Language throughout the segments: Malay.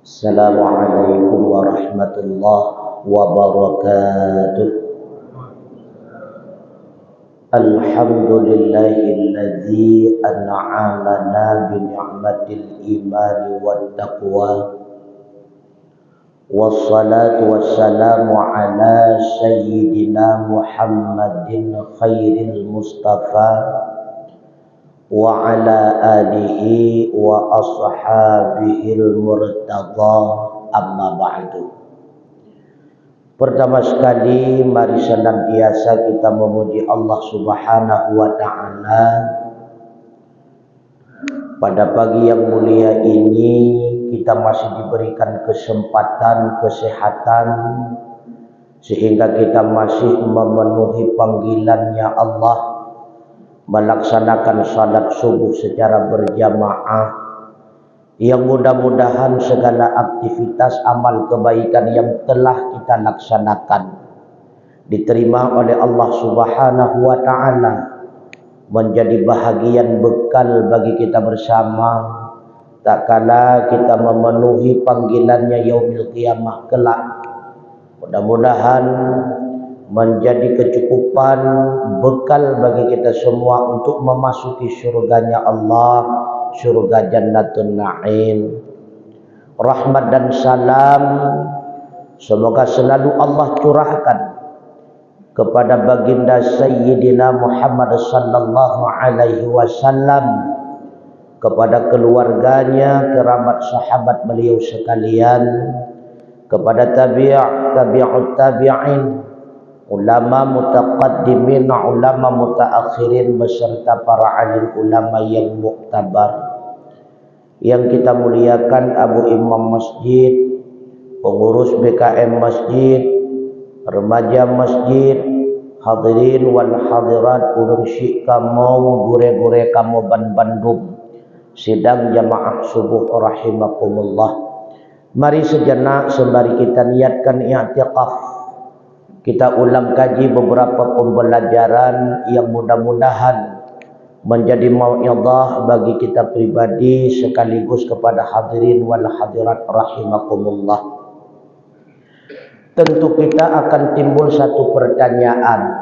Assalamualaikum warahmatullahi wabarakatuh. Alhamdulillahilladzi an'amana bi ni'matil imani wat taqwa. Wassalatu wassalamu ala sayyidina Muhammadin khairil mustafa wa ala alihi wa ashabihil murtadha, amma ba'du. Pertama sekali mari senantiasa kita memuji Allah Subhanahu wa ta'ala. Pada pagi yang mulia ini kita masih diberikan kesempatan, kesehatan, sehingga kita masih memenuhi panggilannya Allah, melaksanakan salat subuh secara berjamaah, yang mudah-mudahan segala aktivitas amal kebaikan yang telah kita laksanakan diterima oleh Allah Subhanahu wa ta'ala, menjadi bahagian bekal bagi kita bersama tak kala kita memenuhi panggilannya yaumil qiyamah kelak. Mudah-mudahan menjadi kecukupan bekal bagi kita semua untuk memasuki surganya Allah, surga Jannatun Na'im. Rahmat dan salam semoga selalu Allah curahkan kepada baginda Sayyidina Muhammad sallallahu alaihi wasallam, kepada keluarganya, kerabat sahabat beliau sekalian, kepada tabi'ut tabi'in, ulama mutaqaddimin, ulama mutaakhirin, beserta para alim ulama yang muktabar. Yang kita muliakan Abu Imam Masjid, pengurus BKM Masjid, remaja masjid, hadirin wal hadirat, ulun syik kamu, gure-gure kamu Bandung, sidang jamaah subuh rahimakumullah. Mari sejenak sembari kita niatkan i'tikaf, kita ulang kaji beberapa pembelajaran yang mudah-mudahan menjadi mau'izah bagi kita pribadi sekaligus kepada hadirin wal hadirat rahimakumullah. Tentu kita akan timbul satu pertanyaan.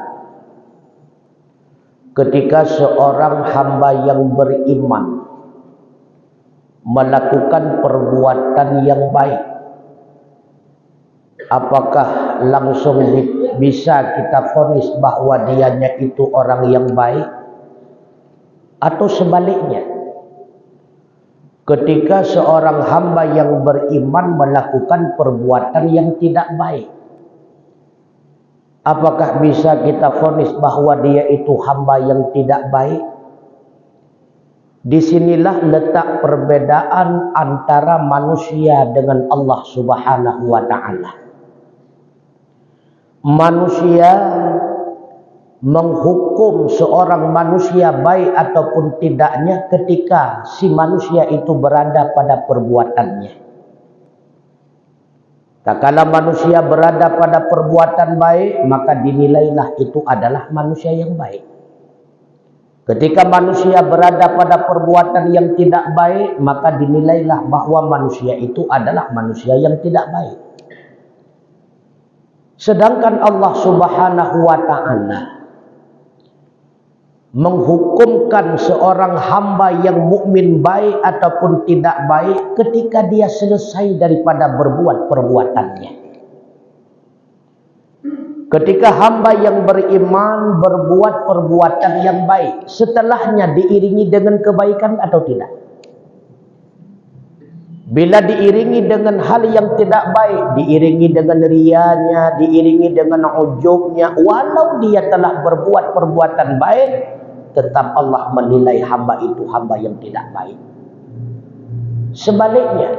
Ketika seorang hamba yang beriman melakukan perbuatan yang baik, apakah langsung bisa kita vonis bahwa dianya itu orang yang baik? Atau sebaliknya, ketika seorang hamba yang beriman melakukan perbuatan yang tidak baik, apakah bisa kita vonis bahwa dia itu hamba yang tidak baik? Disinilah letak perbedaan antara manusia dengan Allah Subhanahu wa ta'ala. Manusia menghukum seorang manusia baik ataupun tidaknya ketika si manusia itu berada pada perbuatannya. Tak kala manusia berada pada perbuatan baik, maka dinilailah itu adalah manusia yang baik. Ketika manusia berada pada perbuatan yang tidak baik, maka dinilailah bahwa manusia itu adalah manusia yang tidak baik. Sedangkan Allah Subhanahu wa ta'ala menghukumkan seorang hamba yang mukmin baik ataupun tidak baik ketika dia selesai daripada berbuat perbuatannya. Ketika hamba yang beriman berbuat perbuatan yang baik, setelahnya diiringi dengan kebaikan atau tidak? Bila diiringi dengan hal yang tidak baik, diiringi dengan riyanya, diiringi dengan ujubnya, walau dia telah berbuat perbuatan baik, tetap Allah menilai hamba itu hamba yang tidak baik. Sebaliknya,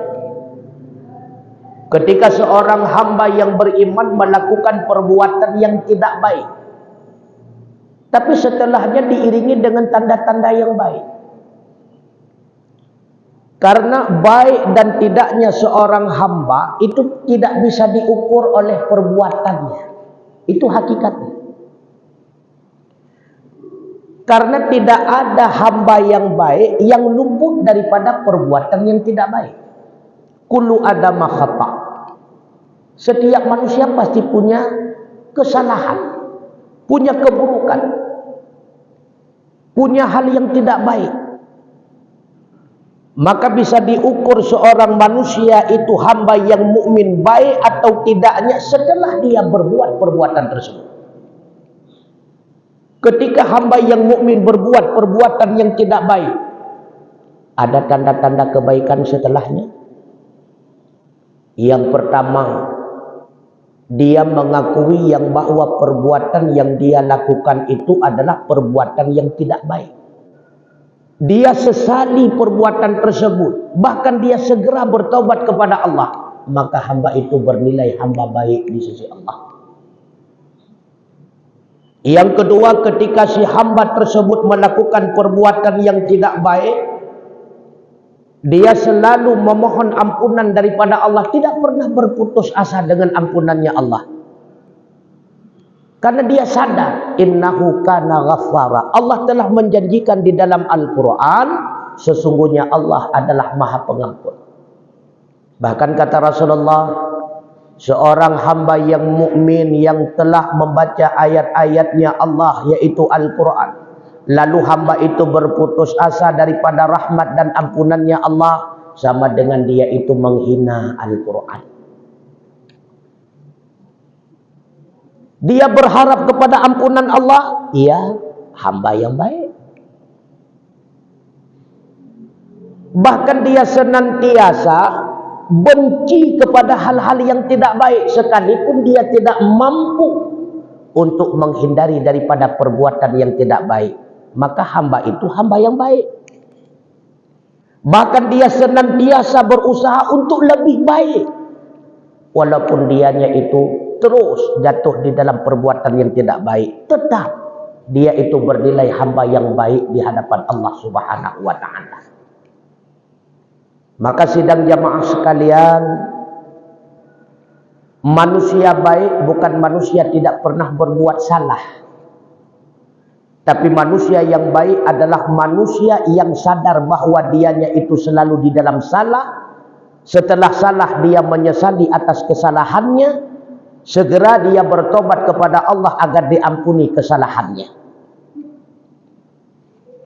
ketika seorang hamba yang beriman melakukan perbuatan yang tidak baik, tapi setelahnya diiringi dengan tanda-tanda yang baik. Karena baik dan tidaknya seorang hamba itu tidak bisa diukur oleh perbuatannya. Itu hakikatnya. Karena tidak ada hamba yang baik yang luput daripada perbuatan yang tidak baik. Kullu adama khata. Setiap manusia pasti punya kesalahan, punya keburukan, punya hal yang tidak baik. Maka bisa diukur seorang manusia itu hamba yang mukmin baik atau tidaknya setelah dia berbuat perbuatan tersebut. Ketika hamba yang mukmin berbuat perbuatan yang tidak baik, ada tanda-tanda kebaikan setelahnya. Yang pertama, dia mengakui yang bahwa perbuatan yang dia lakukan itu adalah perbuatan yang tidak baik. Dia sesali perbuatan tersebut, bahkan dia segera bertobat kepada Allah, maka hamba itu bernilai hamba baik di sisi Allah. Yang kedua, ketika si hamba tersebut melakukan perbuatan yang tidak baik, dia selalu memohon ampunan daripada Allah, tidak pernah berputus asa dengan ampunannya Allah. Karena dia sadar, innahu kana ghaffara. Allah telah menjanjikan di dalam Al-Quran, sesungguhnya Allah adalah Maha Pengampun. Bahkan kata Rasulullah, seorang hamba yang mukmin yang telah membaca ayat-ayatnya Allah, yaitu Al-Quran, lalu hamba itu berputus asa daripada rahmat dan ampunannya Allah, sama dengan dia itu menghina Al-Quran. Dia berharap kepada ampunan Allah, ia hamba yang baik. Bahkan dia senantiasa benci kepada hal-hal yang tidak baik, sekalipun dia tidak mampu untuk menghindari daripada perbuatan yang tidak baik. Maka hamba itu hamba yang baik. Bahkan dia senantiasa berusaha untuk lebih baik, walaupun dianya itu terus jatuh di dalam perbuatan yang tidak baik, tetap dia itu bernilai hamba yang baik di hadapan Allah Subhanahu wa ta'ala. Maka sidang jamaah sekalian, manusia baik bukan manusia tidak pernah berbuat salah, tapi manusia yang baik adalah manusia yang sadar bahwa dianya itu selalu di dalam salah. Setelah salah dia menyesali atas kesalahannya, segera dia bertobat kepada Allah agar diampuni kesalahannya.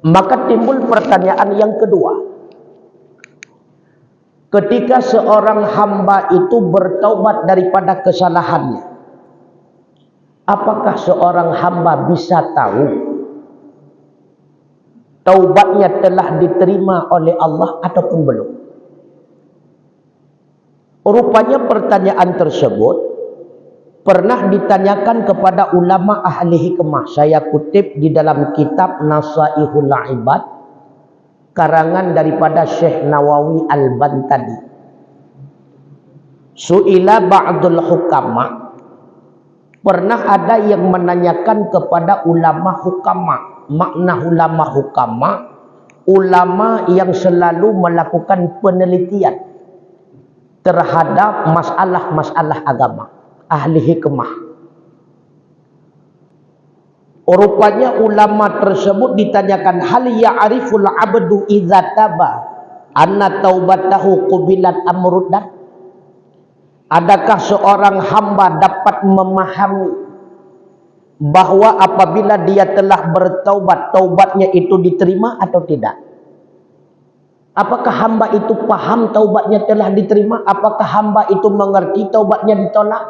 Maka timbul pertanyaan yang kedua. Ketika seorang hamba itu bertobat daripada kesalahannya, apakah seorang hamba bisa tahu taubatnya telah diterima oleh Allah ataupun belum? Rupanya pertanyaan tersebut pernah ditanyakan kepada ulama ahli hikmah. Saya kutip di dalam kitab Nasaihul Ibad, karangan daripada Syekh Nawawi Al-Bantani. Su'ila ba'dul hukama, pernah ada yang menanyakan kepada ulama hukama. Makna ulama hukama, ulama yang selalu melakukan penelitian terhadap masalah-masalah agama, ahli hikmah. Rupanya ulama tersebut ditanyakan, hal ya'riful abdu idza taba anna taubatahu qubilat amruddat? Adakah seorang hamba dapat memahami bahwa apabila dia telah bertaubat, taubatnya itu diterima atau tidak? Apakah hamba itu paham taubatnya telah diterima? Apakah hamba itu mengerti taubatnya ditolak?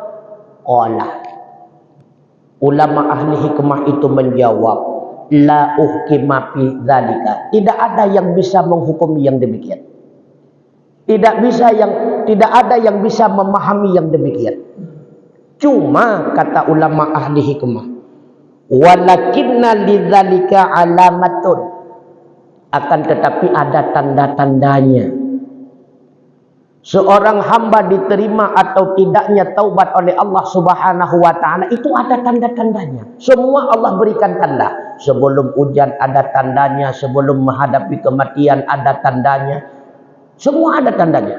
Ulama ahli hikmah itu menjawab, la uhkima fi dzalika. Tidak ada yang bisa menghukumi yang demikian. Tidak ada yang bisa memahami yang demikian. Cuma kata ulama ahli hikmah, walakinna lidzalika alamatun. Akan tetapi ada tanda-tandanya. Seorang hamba diterima atau tidaknya taubat oleh Allah Subhanahu wa ta'ala, itu ada tanda-tandanya. Semua Allah berikan tanda. Sebelum hujan ada tandanya, sebelum menghadapi kematian ada tandanya. Semua ada tandanya.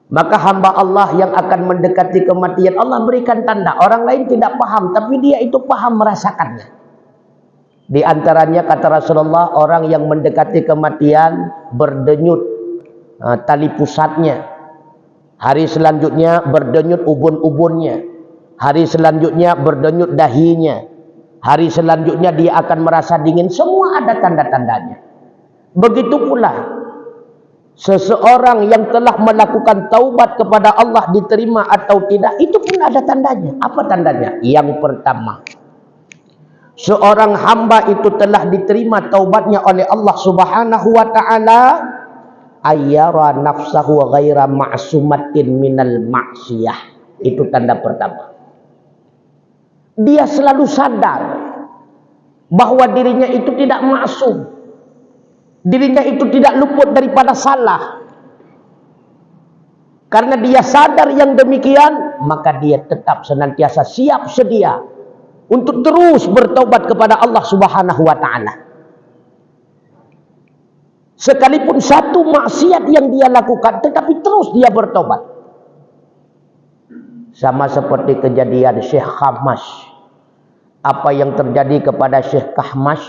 Maka hamba Allah yang akan mendekati kematian, Allah berikan tanda. Orang lain tidak paham, tapi dia itu paham, merasakannya. Di antaranya kata Rasulullah, orang yang mendekati kematian berdenyut, tali pusatnya. Hari selanjutnya berdenyut ubun-ubunnya. Hari selanjutnya berdenyut dahinya. Hari selanjutnya dia akan merasa dingin. Semua ada tanda-tandanya. Begitu pula seseorang yang telah melakukan taubat kepada Allah diterima atau tidak, itu pun ada tandanya. Apa tandanya? Yang pertama, seorang hamba itu telah diterima taubatnya oleh Allah Subhanahu wa taala, ayyara nafsahu ghaira ma'sumatin minal ma'siyah. Itu tanda pertama. Dia selalu sadar bahwa dirinya itu tidak maksum. Dirinya itu tidak luput daripada salah. Karena dia sadar yang demikian, maka dia tetap senantiasa siap sedia untuk terus bertaubat kepada Allah Subhanahu wa taala. Sekalipun satu maksiat yang dia lakukan, tetapi terus dia bertobat. Sama seperti kejadian Syekh Khamash. Apa yang terjadi kepada Syekh Khamash?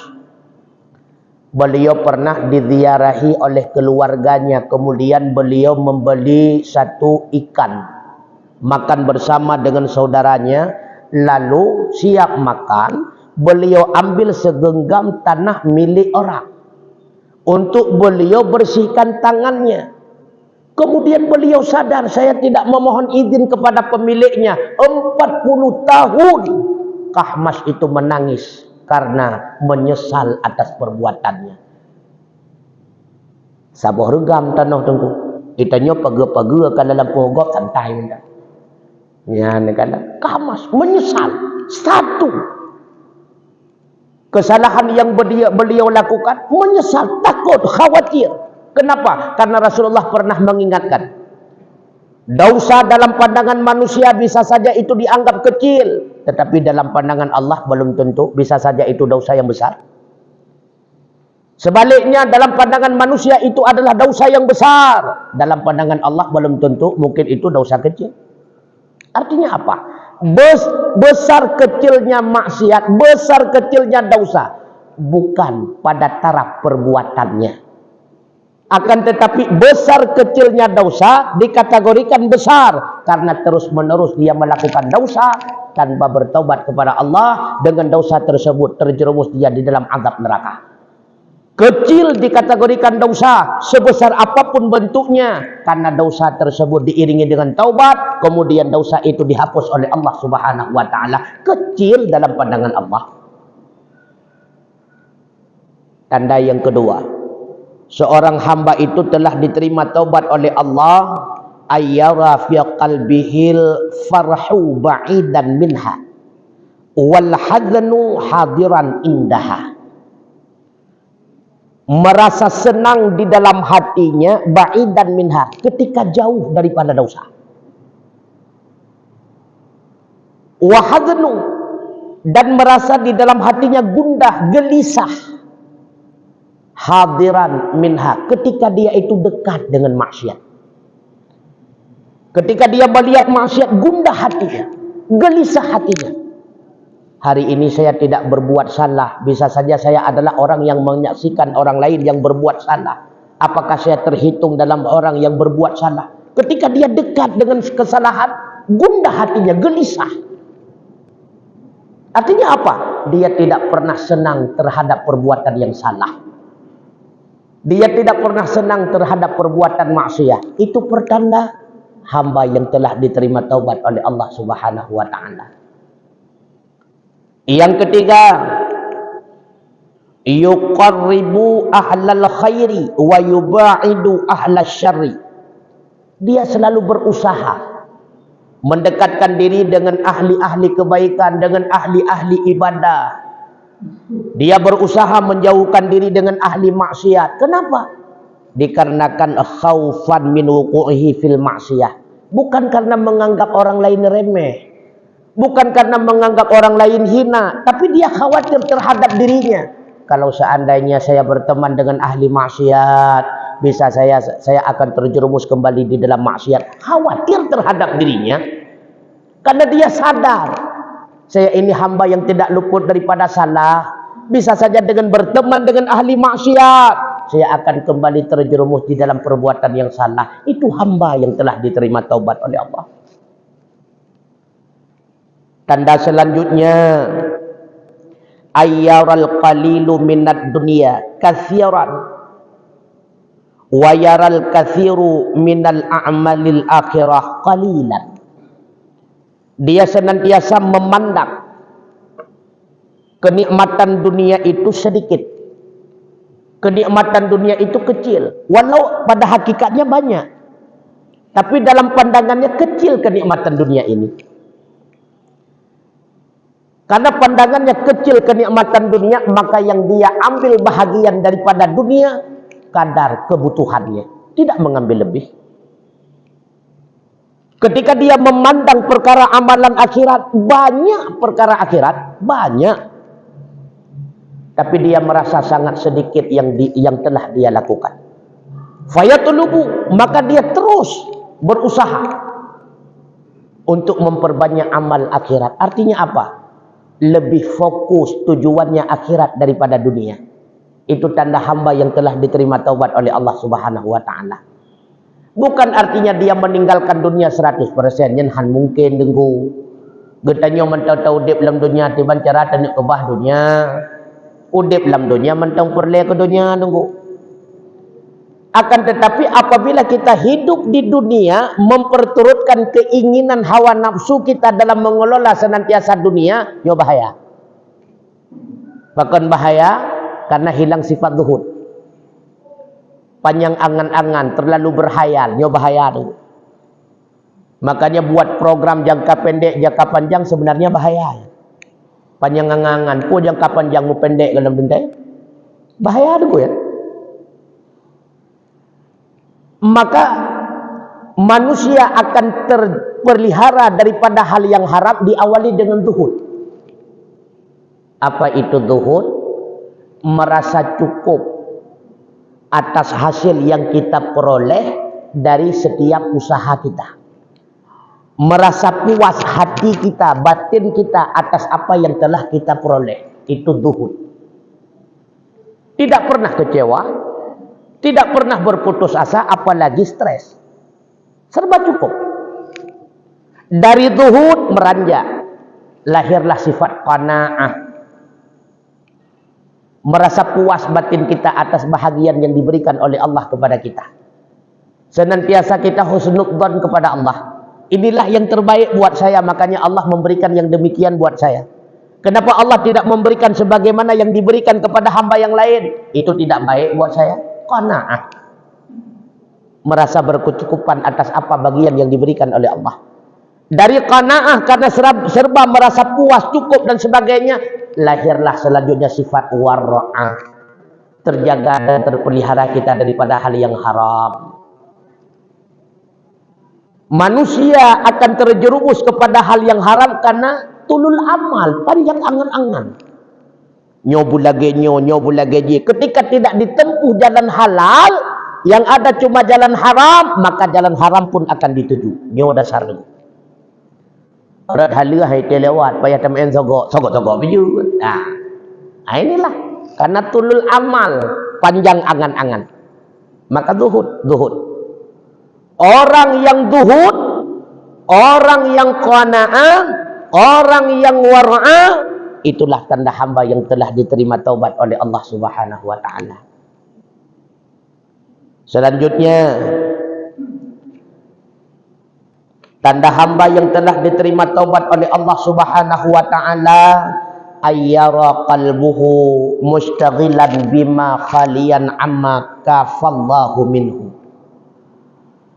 Beliau pernah diziarahi oleh keluarganya. Kemudian beliau membeli satu ikan. Makan bersama dengan saudaranya. Lalu siap makan, beliau ambil segenggam tanah milik orang. Untuk beliau bersihkan tangannya. Kemudian beliau sadar, saya tidak memohon izin kepada pemiliknya. 40 tahun Khamash itu menangis karena menyesal atas perbuatannya. Sabuh regam tanah tunggu. Itanya pagi-pagi akan dalam pogok santai minta. Ya, negara Khamash menyesal. Satu kesalahan yang beliau lakukan, menyesal, takut, khawatir. Kenapa? Karena Rasulullah pernah mengingatkan, dosa dalam pandangan manusia bisa saja itu dianggap kecil, tetapi dalam pandangan Allah belum tentu, bisa saja itu dosa yang besar. Sebaliknya, dalam pandangan manusia itu adalah dosa yang besar, dalam pandangan Allah belum tentu, mungkin itu dosa kecil. Artinya apa? Besar kecilnya maksiat, besar kecilnya dosa, bukan pada taraf perbuatannya. Akan tetapi besar kecilnya dosa dikategorikan besar karena terus menerus dia melakukan dosa tanpa bertaubat kepada Allah. Dengan dosa tersebut terjerumus dia di dalam azab neraka. Kecil dikategorikan dosa sebesar apapun bentuknya, karena dosa tersebut diiringi dengan taubat, kemudian dosa itu dihapus oleh Allah Subhanahu wa taala. Kecil dalam pandangan Allah. Tanda yang kedua, seorang hamba itu telah diterima taubat oleh Allah, ayyara fi qalbihil farhu ba'idan minha wal hadzanu hadiran indaha. Merasa senang di dalam hatinya, ba'idan minha, ketika jauh daripada dosa. Wa hadzanu, dan merasa di dalam hatinya gundah, gelisah. Hadiran minha, ketika dia itu dekat dengan maksiat. Ketika dia melihat maksiat, gundah hatinya, gelisah hatinya. Hari ini saya tidak berbuat salah, bisa saja saya adalah orang yang menyaksikan orang lain yang berbuat salah. Apakah saya terhitung dalam orang yang berbuat salah? Ketika dia dekat dengan kesalahan, gundah hatinya, gelisah. Artinya apa? Dia tidak pernah senang terhadap perbuatan yang salah. Dia tidak pernah senang terhadap perbuatan maksiat. Itu pertanda hamba yang telah diterima taubat oleh Allah Subhanahu wa taala. Yang ketiga, yuqarribu ahlal khairi wa yuba'idu ahlal syarri. Dia selalu berusaha mendekatkan diri dengan ahli-ahli kebaikan, dengan ahli-ahli ibadah. Dia berusaha menjauhkan diri dengan ahli maksiat. Kenapa? Dikarenakan khaufan min wuqu'ihi fil maksiyah. Bukan karena menganggap orang lain remeh, bukan karena menganggap orang lain hina, tapi dia khawatir terhadap dirinya. Kalau seandainya saya berteman dengan ahli maksiat, bisa saya akan terjerumus kembali di dalam maksiat. Khawatir terhadap dirinya, karena dia sadar, saya ini hamba yang tidak luput daripada salah. Bisa saja dengan berteman dengan ahli maksiat, saya akan kembali terjerumus di dalam perbuatan yang salah. Itu hamba yang telah diterima taubat oleh Allah. Tanda selanjutnya, ayyaral qalilu minad dunya katsiran wa yaral katsiru minal a'malil akhirah qalilan. Dia senantiasa memandang kenikmatan dunia itu sedikit, kenikmatan dunia itu kecil, walau pada hakikatnya banyak, tapi dalam pandangannya kecil kenikmatan dunia ini. Karena pandangannya kecil kenikmatan dunia, maka yang dia ambil bahagian daripada dunia kadar kebutuhannya, tidak mengambil lebih. Ketika dia memandang perkara amalan akhirat, banyak perkara akhirat, banyak, tapi dia merasa sangat sedikit yang telah dia lakukan. Fayatulubu, maka dia terus berusaha untuk memperbanyak amal akhirat. Artinya apa? Lebih fokus tujuannya akhirat daripada dunia. Itu tanda hamba yang telah diterima taubat oleh Allah Subhanahu wa taala. Bukan artinya dia meninggalkan dunia 100%. Yang mungkin dengku. Getanya mentau-tau udip dalam dunia tiban cara tenek kebah dunia. Udip dalam dunia mentang perle ke dunia dengku. Akan tetapi apabila kita hidup di dunia memperturutkan keinginan hawa nafsu kita dalam mengelola senantiasa dunia, yo bahaya. Bahkan bahaya karena hilang sifat zuhud. Panjang angan-angan, terlalu berhayal, yo bahaya tu. Makanya buat program jangka pendek, jangka panjang sebenarnya bahaya. Panjang angan-angan, pun jangka panjang mu pendek dalam dunia. Bahaya tu ya. Maka manusia akan terpelihara daripada hal yang haram diawali dengan zuhud. Apa itu zuhud? Merasa cukup atas hasil yang kita peroleh dari setiap usaha kita. Merasa puas hati kita, batin kita atas apa yang telah kita peroleh. Itu zuhud. Tidak pernah kecewa, tidak pernah berputus asa, apalagi stres. Serba cukup. Dari zuhud meranjak, lahirlah sifat qanaah. Merasa puas batin kita atas bahagian yang diberikan oleh Allah kepada kita. Senantiasa kita husnudzon kepada Allah. Inilah yang terbaik buat saya, makanya Allah memberikan yang demikian buat saya. Kenapa Allah tidak memberikan sebagaimana yang diberikan kepada hamba yang lain? Itu tidak baik buat saya. Qanaah, merasa berkecukupan atas apa bagian yang diberikan oleh Allah. Dari qanaah karena serba merasa puas, cukup dan sebagainya, lahirlah selanjutnya sifat wara'ah. Terjaga dan terpelihara kita daripada hal yang haram. Manusia akan terjerumus kepada hal yang haram karena tulul amal, panjang angan-angan. Nyobu lagi nyobu lagi. Ketika tidak ditempuh jalan halal, yang ada cuma jalan haram, maka jalan haram pun akan dituju. Nyo dasar ni. Berat halia hai lewat, payah temen sogok biju. Nah, inilah karena tulul amal, panjang angan-angan. Maka zuhud. Orang yang zuhud, orang yang qanaah, orang yang wara'ah, itulah tanda hamba yang telah diterima taubat oleh Allah Subhanahu wa taala. Selanjutnya, tanda hamba yang telah diterima taubat oleh Allah Subhanahu wa taala, ayyara qalbuhu mustaghilan bima khaliyan amma kafallahu minhu.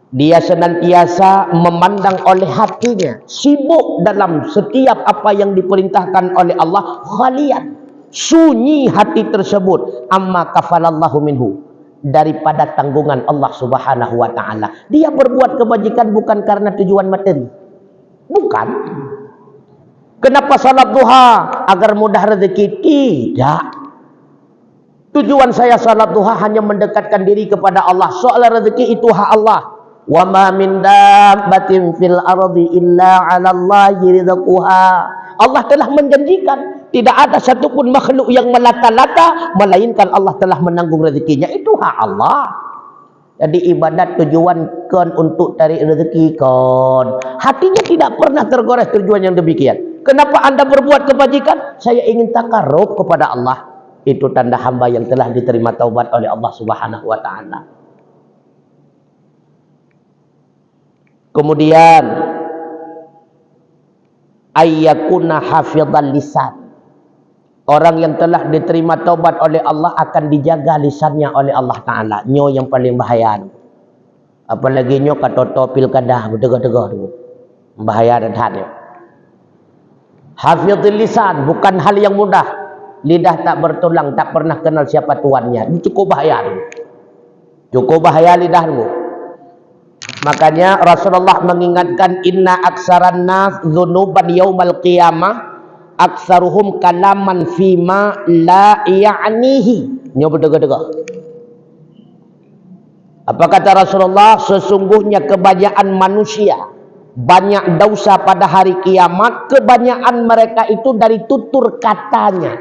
Dia senantiasa memandang oleh hatinya, sibuk dalam setiap apa yang diperintahkan oleh Allah, khalian, sunyi hati tersebut, amma kafalallahu minhu, daripada tanggungan Allah Subhanahu wa taala. Dia berbuat kebajikan bukan karena tujuan materi. Bukan. Kenapa salat duha? Agar mudah rezeki? Tidak. Tujuan saya salat duha hanya mendekatkan diri kepada Allah. Soal rezeki itu hak Allah. Wa ma min dabbatin fil ardi illa 'ala Allahi rizquha. Allah telah menjanjikan Tidak ada satupun makhluk yang melata-lata, melainkan Allah telah menanggung rezekinya. Itu hak Allah. Jadi ibadat tujuan kan untuk cari rezeki kan. Hatinya tidak pernah tergores tujuan yang demikian. Kenapa anda berbuat kebajikan? Saya ingin takarrub kepada Allah. Itu tanda hamba yang telah diterima taubat oleh Allah Subhanahu wa taala. Kemudian ayyakuna hafizal lisan. Orang yang telah diterima taubat oleh Allah akan dijaga lisannya oleh Allah Ta'ala. Nyo yang paling bahaya. Apalagi nyo katoto pilkada. Berdegar-degar. Bahaya dan hati. Hafizul lisan. Bukan hal yang mudah. Lidah tak bertulang. Tak pernah kenal siapa tuannya. Ini cukup bahaya. Cukup bahaya lidahmu. Makanya Rasulullah mengingatkan. Inna aksaran nas zunuban yaumal qiyamah. Aksaruhum kalaman fima la ya'nihi. Ini berdegar-degar. Apa kata Rasulullah? Sesungguhnya kebanyakan manusia banyak dosa pada hari kiamat. Kebanyakan mereka itu dari tutur katanya,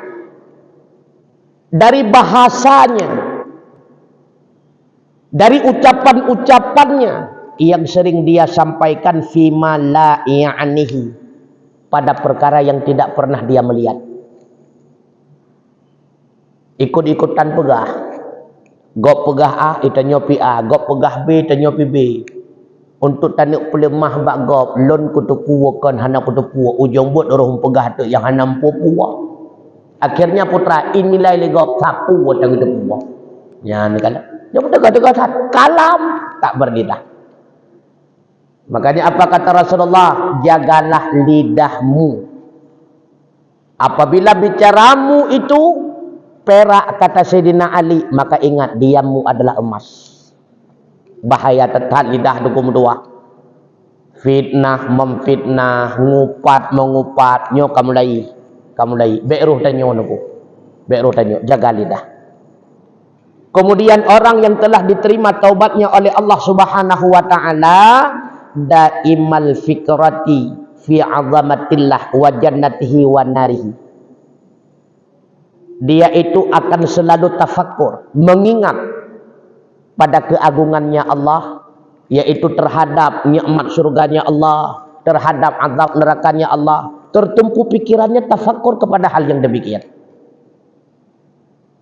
dari bahasanya, dari ucapan-ucapannya yang sering dia sampaikan fima la ya'nihi, pada perkara yang tidak pernah dia melihat. Ikut-ikutan pegah. Gop pegah A, ita nyopi A. Gop pegah B, ita nyopi B. Untuk tanuk pelemah bak gop. Lon kutu puwa kan hana kutu puwa. Ujung buat orang pegah tu yang hana puwa. Akhirnya putra inilai le gop sapu watang itu puwa. Ya ni kan. Dia berdegar-degar kalam tak berlidah. Makanya apa kata Rasulullah? Jagalah lidahmu. Apabila bicaramu itu perak, kata Sayyidina Ali, maka ingat diammu adalah emas. Bahaya tetap lidah dukum dua. Fitnah, memfitnah, ngupat, mengupat. Nyo kamu lagi. Be'ruh tanyo nuku. Be'ruh tanyo. Jaga lidah. Kemudian orang yang telah diterima taubatnya oleh Allah Subhanahu wa taala, daimal fikrati fi azamatillah wa jannatihi wa narihi. Dia itu akan selalu tafakkur, mengingat pada keagungannya Allah, yaitu terhadap nikmat surganya Allah, terhadap azab nerakanya Allah. Tertumpu pikirannya tafakkur kepada hal yang demikian.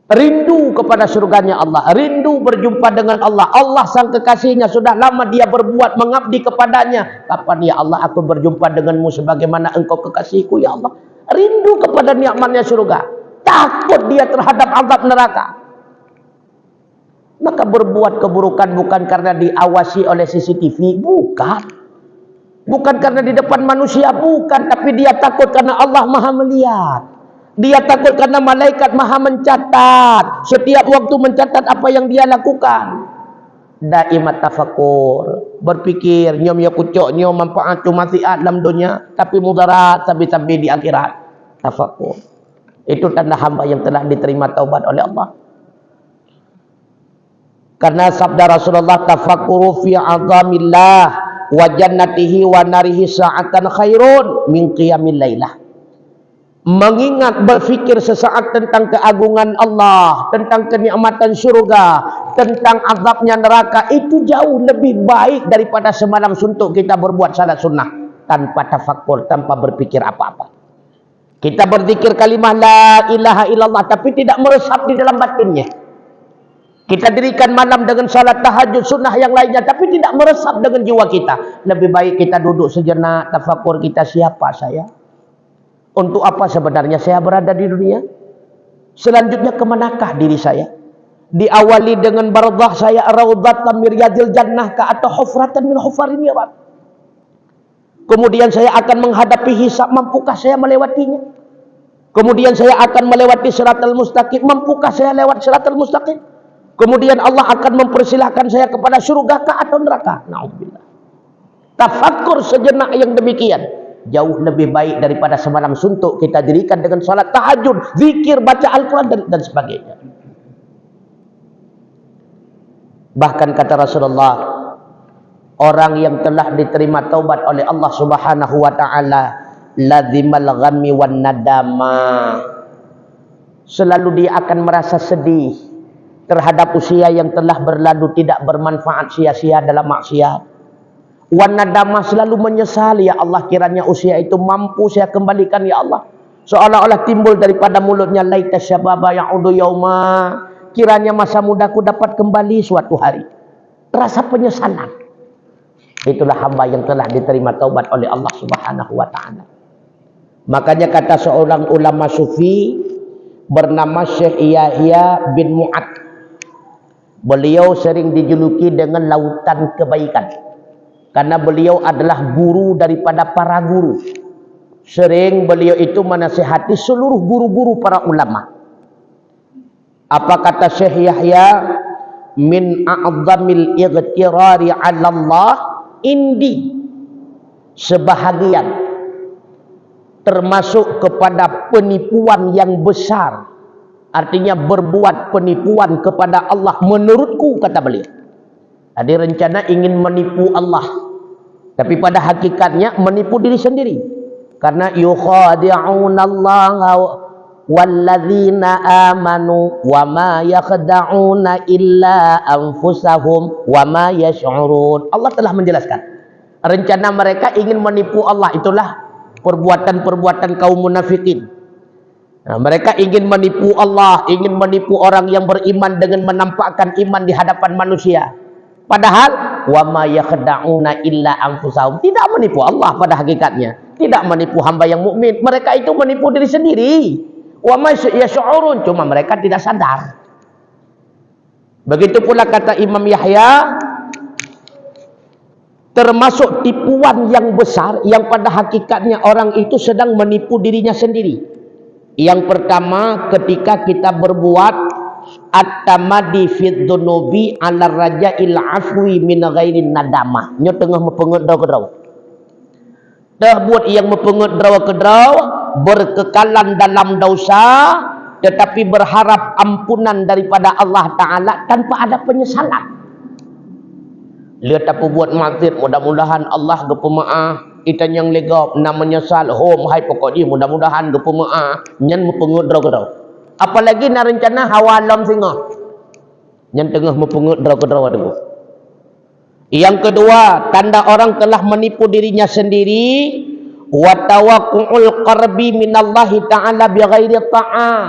Rindu kepada surganya Allah, rindu berjumpa dengan Allah. Allah sang kekasihnya, sudah lama dia berbuat mengabdi kepadanya. Kapan ya Allah aku berjumpa denganmu sebagaimana engkau kekasihku ya Allah. Rindu kepada nikmatnya surga, takut dia terhadap azab neraka. Maka berbuat keburukan bukan karena diawasi oleh CCTV, bukan karena di depan manusia, bukan, tapi dia takut karena Allah Maha melihat. Dia takut karena malaikat Maha mencatat. Setiap waktu mencatat apa yang dia lakukan. Daimat tafakur. Berpikir. Nyom ya kucuk. Nyom manfaat tu masih dalam dunia. Tapi mudarat. Sampai di akhirat. Tafakur. Itu tanda hamba yang telah diterima taubat oleh Allah. Karena sabda Rasulullah. Tafakuru fi azamillah. Wa jannatihi wa narihi sa'atan khairun. Min qiyamil laylah. Mengingat, berfikir sesaat tentang keagungan Allah, tentang kenikmatan surga, tentang azabnya neraka, itu jauh lebih baik daripada semalam suntuk kita berbuat salat sunnah tanpa tafakkur, tanpa berpikir apa-apa. Kita berzikir kalimah la ilaha illallah tapi tidak meresap di dalam batinnya. Kita dirikan malam dengan salat tahajud sunnah yang lainnya tapi tidak meresap dengan jiwa kita. Lebih baik kita duduk sejenak, tafakkur kita, siapa saya? Untuk apa sebenarnya saya berada di dunia? Selanjutnya kemanakah diri saya? Diawali dengan barzakh saya raudhatan min riyadil jannah ka atau hufratan min hufarin niran. Kemudian saya akan menghadapi hisab, mampukah saya melewatinya? Kemudian saya akan melewati siratal mustaqim, mampukah saya lewat siratal mustaqim? Kemudian Allah akan mempersilahkan saya kepada surga ka atau neraka? Na'udzubillah. Tafakkur sejenak yang demikian jauh lebih baik daripada semalam suntuk kita dirikan dengan salat tahajud, zikir, baca Al-Quran dan sebagainya. Bahkan kata Rasulullah, orang yang telah diterima taubat oleh Allah Subhanahu wa taala lazimal ghammi wan nadama. Selalu dia akan merasa sedih terhadap usia yang telah berlalu, tidak bermanfaat, sia-sia dalam maksiat. Wan nadama, selalu menyesal, ya Allah, kiranya usia itu mampu saya kembalikan, ya Allah. Seolah-olah timbul daripada mulutnya, laita syababa ya'udu yauma, kiranya masa mudaku dapat kembali suatu hari. Rasa penyesalan. Itulah hamba yang telah diterima taubat oleh Allah Subhanahu wa taala. Makanya kata seorang ulama sufi bernama Syekh Yahya bin Mu'ad, beliau sering dijuluki dengan lautan kebaikan karena beliau adalah guru daripada para guru. Sering beliau itu menasihati seluruh guru-guru para ulama. Apa kata Syekh Yahya? Min a'zamil ightirari 'ala Allah indi, sebahagian termasuk kepada penipuan yang besar, artinya berbuat penipuan kepada Allah menurutku, kata beliau. Ada rencana ingin menipu Allah, tapi pada hakikatnya menipu diri sendiri. Karena yukhadi'una Allah walladzina amanu wama yakhda'una illa anfusahum wama yash'urun. Allah telah menjelaskan rencana mereka ingin menipu Allah, itulah perbuatan-perbuatan kaum munafikin. Nah, mereka ingin menipu Allah, ingin menipu orang yang beriman dengan menampakkan iman di hadapan manusia. Padahal wama yakhda'una illa anfusahum, tidak menipu Allah pada hakikatnya, tidak menipu hamba yang mukmin. Mereka itu menipu diri sendiri. Wama yash'urun, cuma mereka tidak sadar. Begitu pula kata Imam Yahya, termasuk tipuan yang besar yang pada hakikatnya orang itu sedang menipu dirinya sendiri. Yang pertama, ketika kita berbuat at-tamadi fid dunubi ala raja'il afwi min ghairin nadamah. Nyo tengah mepengut draw-draw. Dah buat yang mepengut draw-draw, berkekalan dalam dosa tetapi berharap ampunan daripada Allah Ta'ala tanpa ada penyesalan. Lihat apa buat maksiat, mudah-mudahan Allah gepa maaf. Itan yang legap nak menyesal, hai pokok dia mudah-mudahan gepa maaf. Nyan mepengut draw-draw. Apalagi nak rencana hawa alam singa. Nyan tengah mepengut draw-draw tu. Yang kedua, tanda orang telah menipu dirinya sendiri, wa tawaqqu'ul qarbi minallahi ta'ala bighairi ta'ah.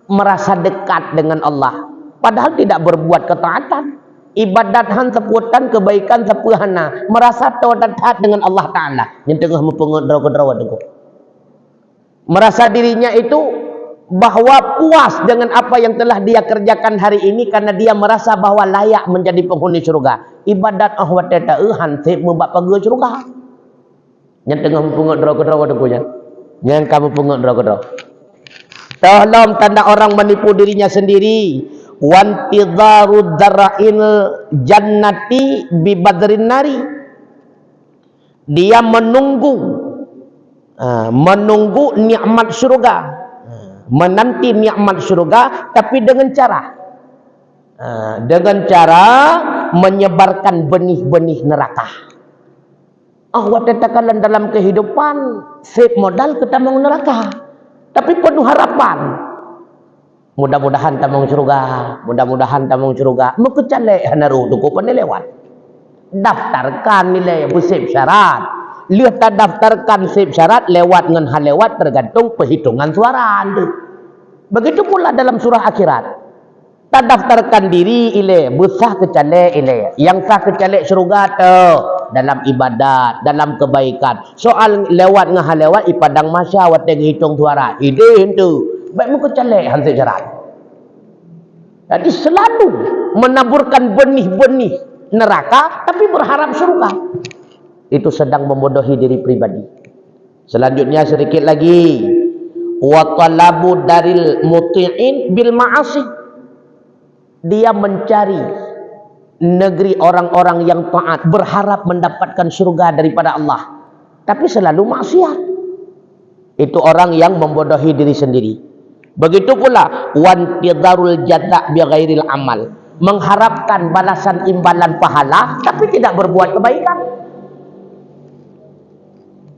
Merasa dekat dengan Allah padahal tidak berbuat ketaatan. Ibadat han seputan, kebaikan sepuhana, merasa dekat dengan Allah Ta'ala. Yang tengah mepengut draw-draw tu. Merasa dirinya itu bahwa puas dengan apa yang telah dia kerjakan hari ini karena dia merasa bahwa layak menjadi penghuni surga. Ibadat ahwat teta han sep membak pagi surga. Yang tengah mepengut draw-draw tu punya. Yang kamu pengut draw-draw. Tolong tanda orang menipu dirinya sendiri. Wantidharu dara'il jannati bi badrin nari. Dia menunggu nikmat surga, menanti nikmat surga, tapi dengan cara menyebarkan benih-benih neraka. Waktu tekalan dalam kehidupan save modal kita mau neraka, tapi penuh harapan. Mudah-mudahan tamang surga, mudah-mudahan tamang surga. Mekecale hanaru duku pandai lewat. Daftarkan nilai sip syarat. Lihat tak daftarkan sip syarat lewat dengan hal lewat tergantung perhitungan suara anda. Begitu pula dalam surah akhirat. Tak daftarkan diri ile besah kecale ile. Yang sah kecale surga tu dalam ibadat, dalam kebaikan. Soal lewat dengan hal lewat ipadang masya wat hitung suara. Ide itu. Baik muka calek hansip syarat. Jadi selalu menaburkan benih-benih neraka tapi berharap surga. Itu sedang membodohi diri pribadi. Selanjutnya sedikit lagi, wa talabu daril muti'in bil ma'asi. Dia mencari negeri orang-orang yang taat, berharap mendapatkan surga daripada Allah, tapi selalu maksiat. Itu orang yang membodohi diri sendiri. Begitu pula wantidharul jazaa' bighairil amal, mengharapkan balasan imbalan pahala tapi tidak berbuat kebaikan.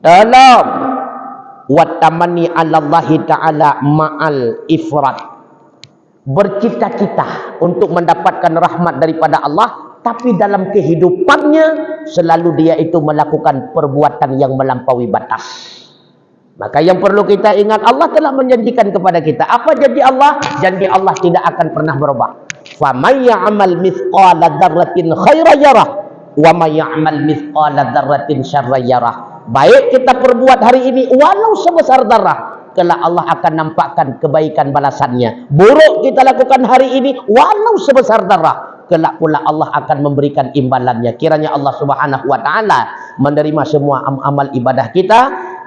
Tolong wa tamanni 'ala Allah taala ma'al ifrat. Bercita-cita untuk mendapatkan rahmat daripada Allah, tapi dalam kehidupannya selalu dia itu melakukan perbuatan yang melampaui batas. Maka yang perlu kita ingat, Allah telah menjanjikan kepada kita. Apa janji Allah? Janji Allah tidak akan pernah berubah. Faman ya'mal mithqala dzarratin khairan yarah wa may ya'mal mithqala dzarratin syarran yarah. Baik kita perbuat hari ini walau sebesar darah, kelak Allah akan nampakkan kebaikan balasannya. Buruk kita lakukan hari ini walau sebesar darah, kelak pula Allah akan memberikan imbalannya. Kiranya Allah Subhanahu wa taala menerima semua amal ibadah kita.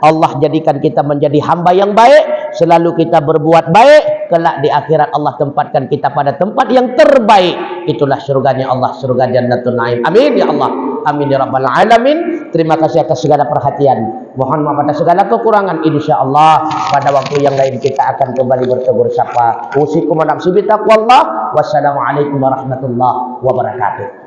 Allah jadikan kita menjadi hamba yang baik, selalu kita berbuat baik, kelak di akhirat Allah tempatkan kita pada tempat yang terbaik. Itulah surganya Allah, surga Jannatul Naim. Amin ya Allah. Amin ya rabbal alamin. Terima kasih atas segala perhatian. Mohon maaf atas segala kekurangan. Insyaallah pada waktu yang lain kita akan kembali bertegur sapa. Usikum wa nafsi bi taqwallah. Wassalamualaikum warahmatullahi wabarakatuh.